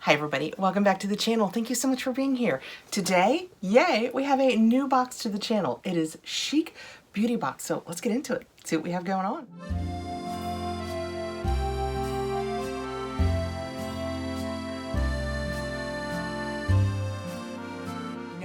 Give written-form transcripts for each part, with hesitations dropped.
Hi everybody, welcome back to the channel. Thank you so much for being here. Today, yay, we have a new box to the channel. It is Chic Beauty Box, so let's get into it, see what we have going on.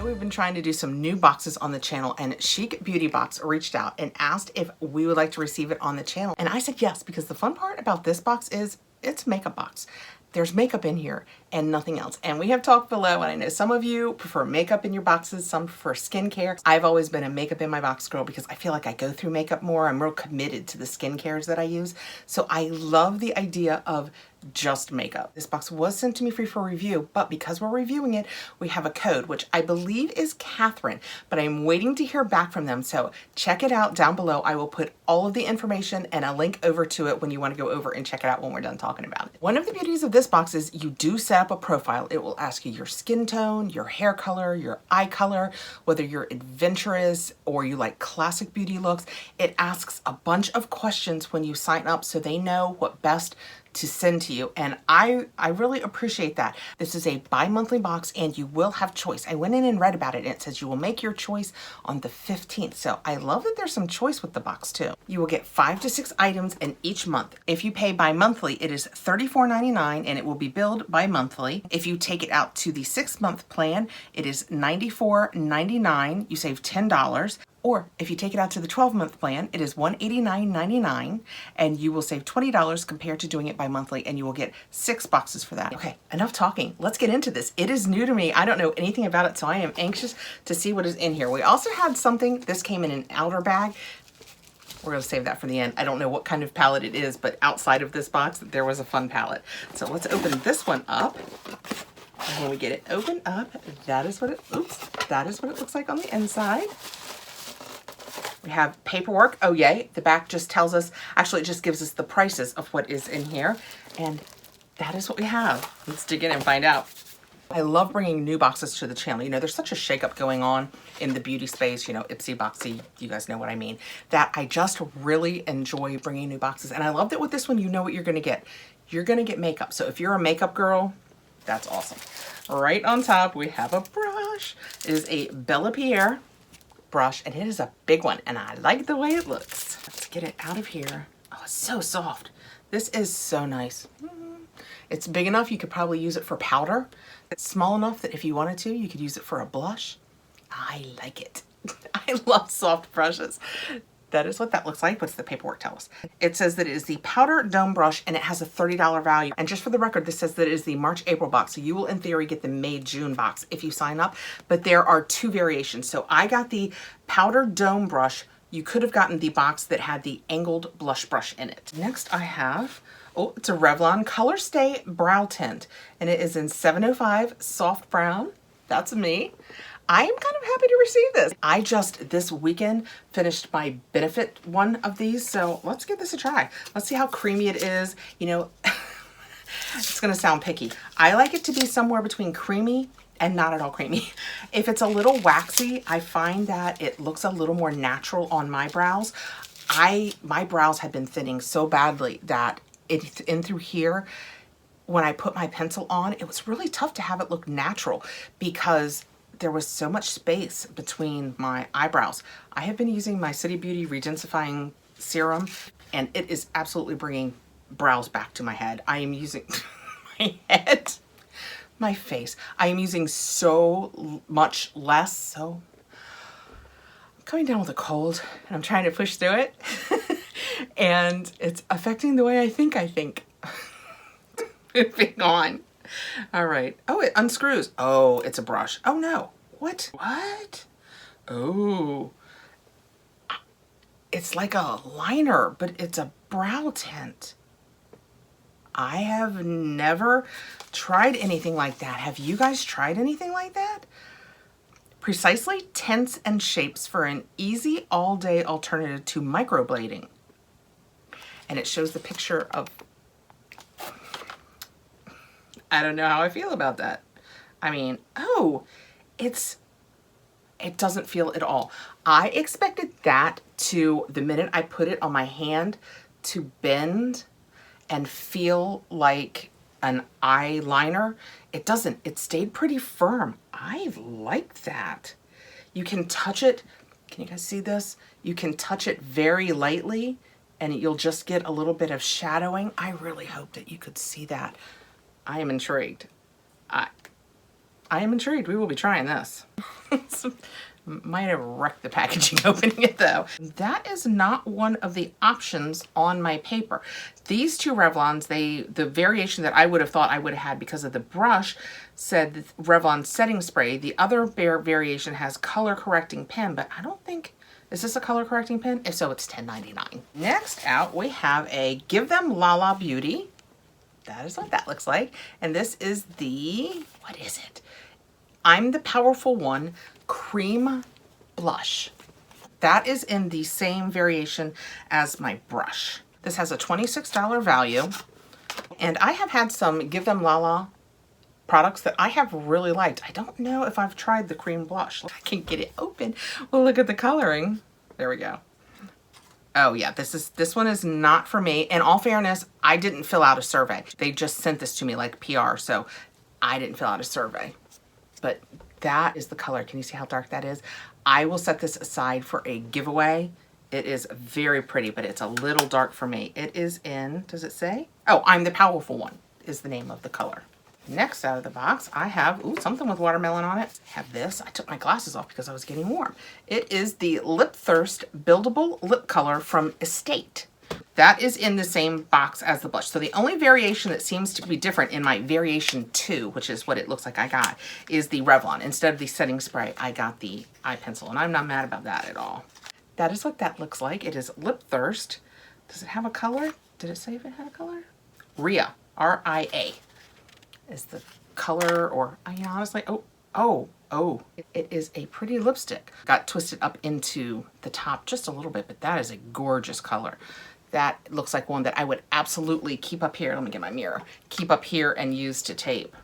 We've been trying to do some new boxes on the channel, and Chic Beauty Box reached out and asked if we would like to receive it on the channel. And I said yes, because the fun part about this box is it's a makeup box. There's makeup in here and nothing else. And we have talked below, and I know some of you prefer makeup in your boxes, some prefer skincare. I've always been a makeup in my box girl because I feel like I go through makeup more. I'm real committed to the skincares that I use. So I love the idea of just makeup. This box was sent to me free for review, but because we're reviewing it, we have a code, which I believe is Catherine, but I'm waiting to hear back from them. So check it out down below. I will put all of the information and a link over to it when you want to go over and check it out when we're done talking about it. One of the beauties of this box is you do set up a profile. It will ask you your skin tone, your hair color, your eye color, whether you're adventurous or you like classic beauty looks. It asks a bunch of questions when you sign up so they know what best to send to you, and I really appreciate that. This is a bi-monthly box and you will have choice. I went in and read about it, and it says you will make your choice on the 15th. So I love that there's some choice with the box too. You will get 5 to 6 items in each month. If you pay bi-monthly, it is $34.99 and it will be billed bi-monthly. If you take it out to the 6-month plan, it is $94.99. You save $10. Or if you take it out to the 12-month plan, it is $189.99 and you will save $20 compared to doing it bi-monthly, and you will get 6 boxes for that. Okay, enough talking. Let's get into this. It is new to me. I don't know anything about it, so I am anxious to see what is in here. We also had something, this came in an outer bag. We're gonna save that for the end. I don't know what kind of palette it is, but outside of this box, there was a fun palette. So let's open this one up. And when we get it open up, that is what it looks like on the inside. We have paperwork. Oh yay, the back just tells us, actually it just gives us the prices of what is in here. And that is what we have. Let's dig in and find out. I love bringing new boxes to the channel. You know, there's such a shakeup going on in the beauty space, you know, Ipsy, Boxy, you guys know what I mean, that I just really enjoy bringing new boxes. And I love that with this one, you know what you're gonna get. You're gonna get makeup. So if you're a makeup girl, that's awesome. Right on top, we have a brush. It is a Bella Pierre brush, and it is a big one, and I like the way it looks. Let's get it out of here. Oh, it's so soft. This is so nice. It's big enough you could probably use it for powder. It's small enough that if you wanted to, you could use it for a blush. I like it. I love soft brushes. That is what that looks like. What's the paperwork tell us? It says that it is the powder dome brush and it has a $30 value. And just for the record, this says that it is the March-April box. So you will in theory get the May-June box if you sign up, but there are 2 variations. So I got the powder dome brush. You could have gotten the box that had the angled blush brush in it. Next I have, oh, it's a Revlon Color Stay Brow Tint, and it is in 705 Soft Brown. That's me. I am kind of happy to receive this. I just this weekend finished my Benefit one of these, so let's give this a try. Let's see how creamy it is. You know, it's gonna sound picky. I like it to be somewhere between creamy and not at all creamy. If it's a little waxy, I find that it looks a little more natural on my brows. My brows had been thinning so badly that it's in through here. When I put my pencil on, it was really tough to have it look natural because there was so much space between my eyebrows. I have been using my City Beauty Redensifying Serum, and it is absolutely bringing brows back to my head. I am using my head, my face. I am using so much less, so I'm coming down with a cold, and I'm trying to push through it, and it's affecting the way I think. Moving on. All right. Oh, it unscrews. Oh, it's a brush. Oh no. What? What? Oh. It's like a liner, but it's a brow tint. I have never tried anything like that. Have you guys tried anything like that? Precisely tints and shapes for an easy all-day alternative to microblading. And it shows the picture of, I don't know how I feel about that. I mean, oh, it doesn't feel at all. I expected that to, the minute I put it on my hand, to bend and feel like an eyeliner. It doesn't. It stayed pretty firm. I like that. You can touch it. Can you guys see this? You can touch it very lightly and you'll just get a little bit of shadowing. I really hope that you could see that. I am intrigued. I am intrigued. We will be trying this. Might have wrecked the packaging opening it though. That is not one of the options on my paper. These two Revlons, the variation that I would have thought I would have had because of the brush said Revlon setting spray. The other variation has color correcting pen, but I don't think, is this a color correcting pen? If so, it's $10.99. Next out, we have a Give Them Lala Beauty. That is what that looks like. And this is the, what is it? I'm the Powerful One Cream Blush. That is in the same variation as my brush. This has a $26 value. And I have had some Give Them Lala products that I have really liked. I don't know if I've tried the cream blush. I can get it open. Well, look at the coloring. There we go. Oh yeah, this one is not for me. In all fairness, I didn't fill out a survey. They just sent this to me like PR, so I didn't fill out a survey. But that is the color. Can you see how dark that is? I will set this aside for a giveaway. It is very pretty, but it's a little dark for me. It is in, does it say? Oh, I'm the Powerful One is the name of the color. Next out of the box, I have, ooh, something with watermelon on it. I have this. I took my glasses off because I was getting warm. It is the Lip Thirst Buildable Lip Color from Estate. That is in the same box as the blush. So the only variation that seems to be different in my variation 2, which is what it looks like I got, is the Revlon. Instead of the setting spray, I got the eye pencil, and I'm not mad about that at all. That is what that looks like. It is Lip Thirst. Does it have a color? Did it say if it had a color? Ria, R-I-A. Is the color, or I mean, honestly, it is a pretty lipstick. Got twisted up into the top just a little bit, but that is a gorgeous color. That looks like one that I would absolutely keep up here. Let me get my mirror. Keep up here and use to tape.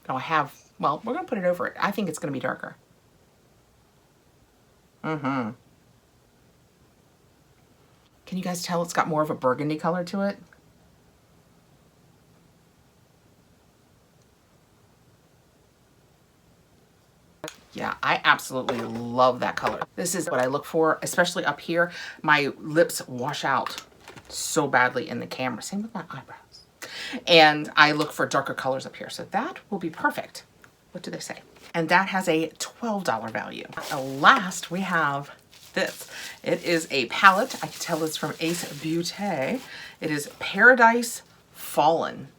Oh, I have, well, we're gonna put it over it. I think it's gonna be darker. Can you guys tell it's got more of a burgundy color to it? Yeah, I absolutely love that color. This is what I look for, especially up here. My lips wash out so badly in the camera. Same with my eyebrows. And I look for darker colors up here. So that will be perfect. What do they say? And that has a $12 value. Last, we have this. It is a palette. I can tell it's from Ace Beauty. It is Paradise Fallen.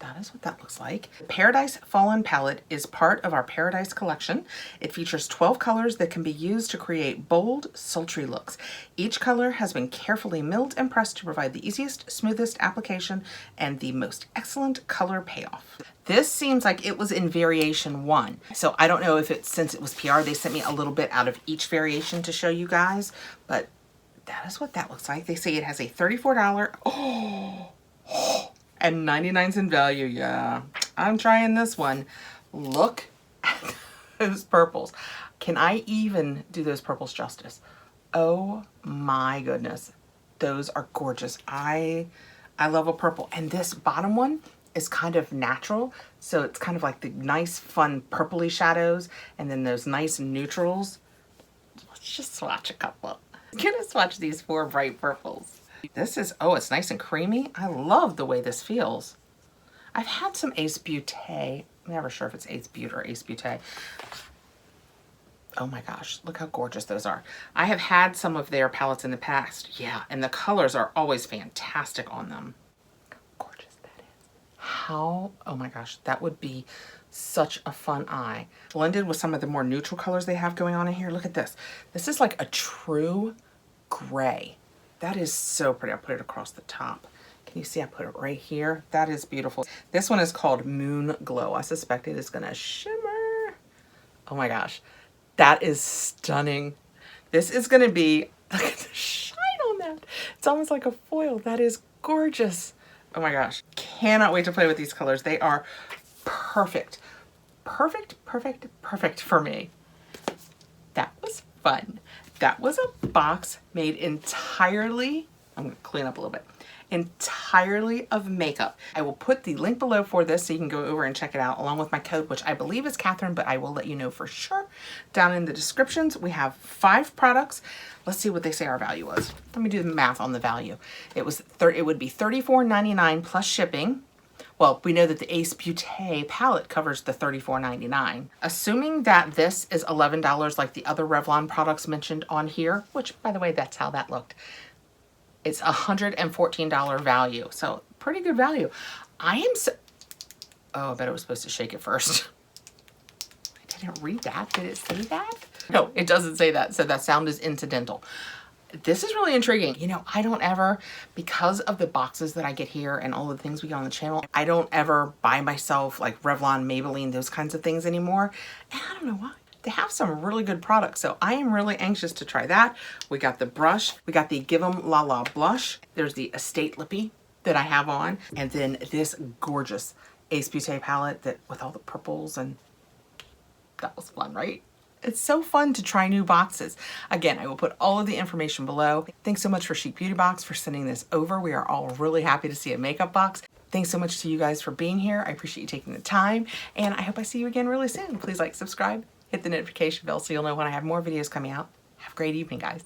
That is what that looks like. The Paradise Fallen palette is part of our Paradise collection. It features 12 colors that can be used to create bold, sultry looks. Each color has been carefully milled and pressed to provide the easiest, smoothest application and the most excellent color payoff. This seems like it was in variation 1. So I don't know if it's, since it was PR, they sent me a little bit out of each variation to show you guys, but that is what that looks like. They say it has a $34, and 99 cent value. Yeah, I'm trying this one. Look at those purples. Can I even do those purples justice? Oh my goodness. Those are gorgeous. I love a purple. And this bottom one is kind of natural. So it's kind of like the nice, fun purpley shadows and then those nice neutrals. Let's just swatch a couple. I'm gonna swatch these 4 bright purples. This is, oh, it's nice and creamy. I love the way this feels. I've had some Ace Beauty. I'm never sure if it's Ace Beauty or Ace Beauty. Oh my gosh, look how gorgeous those are. I have had some of their palettes in the past. Yeah, and the colors are always fantastic on them. Look how gorgeous that is. How, oh my gosh, that would be such a fun eye. Blended with some of the more neutral colors they have going on in here. Look at this. This is like a true gray. That is so pretty. I'll put it across the top. Can you see I put it right here? That is beautiful. This one is called Moon Glow. I suspect it is gonna shimmer. Oh my gosh, that is stunning. This is gonna be, look at the shine on that. It's almost like a foil. That is gorgeous. Oh my gosh, cannot wait to play with these colors. They are perfect. Perfect, perfect, perfect for me. That was fun. That was a box made entirely I'm gonna clean up a little bit. Entirely of makeup. I will put the link below for this so you can go over and check it out along with my code, which I believe is Catherine, but I will let you know for sure down in the descriptions. We have 5 products. Let's see what they say our value was. Let me do the math on the value. It would be $34.99 plus shipping. Well, we know that the Ace Beauty palette covers the $34.99. Assuming that this is $11 like the other Revlon products mentioned on here, which by the way, that's how that looked. It's $114 value. So pretty good value. I bet it was supposed to shake it first. I didn't read that. Did it say that? No, it doesn't say that. So that sound is incidental. This is really intriguing. You know, I don't ever, because of the boxes that I get here and all the things we get on the channel, I don't ever buy myself like Revlon, Maybelline, those kinds of things anymore. And I don't know why. They have some really good products, so I am really anxious to try that. We got the brush. We got the Give 'em La La blush. There's the Estate Lippy that I have on. And then this gorgeous Ace Beauty palette that with all the purples, and that was fun, right? It's so fun to try new boxes. Again, I will put all of the information below. Thanks so much for Chic Beauty Box for sending this over. We are all really happy to see a makeup box. Thanks so much to you guys for being here. I appreciate you taking the time, and I hope I see you again really soon. Please like, subscribe, hit the notification bell so you'll know when I have more videos coming out. Have a great evening, guys.